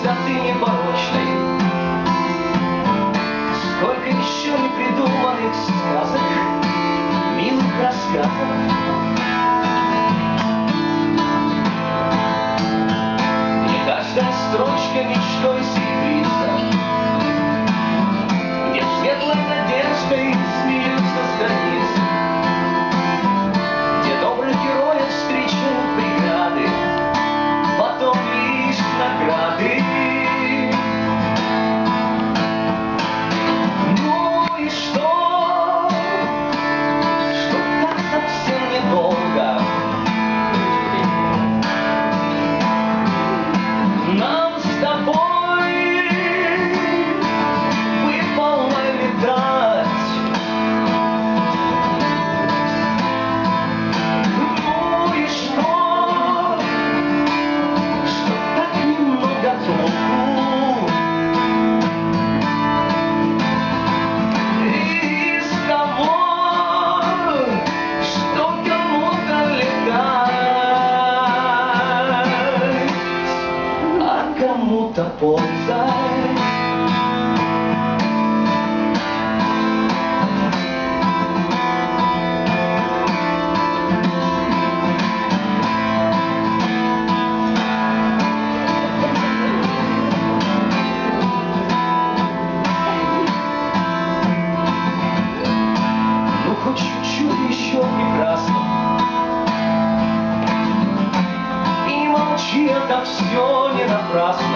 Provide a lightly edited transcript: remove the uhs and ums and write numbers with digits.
чистоты непорочной. Сколько еще не придуманных сказок, милых рассказов. Где каждая строчка мечтой серебрится, где светлой надеждой смеются страницы, где добрых героев встречают преграды, потом лишь награды. Ну и что? Что так совсем недолго. Нам с тобой выпало летать. Ну и что? Что так немного толку. И с того, что кому-то летать, а кому-то ползать. Ну хоть чуть-чуть еще прекрасно. И молчи, это все не напрасно.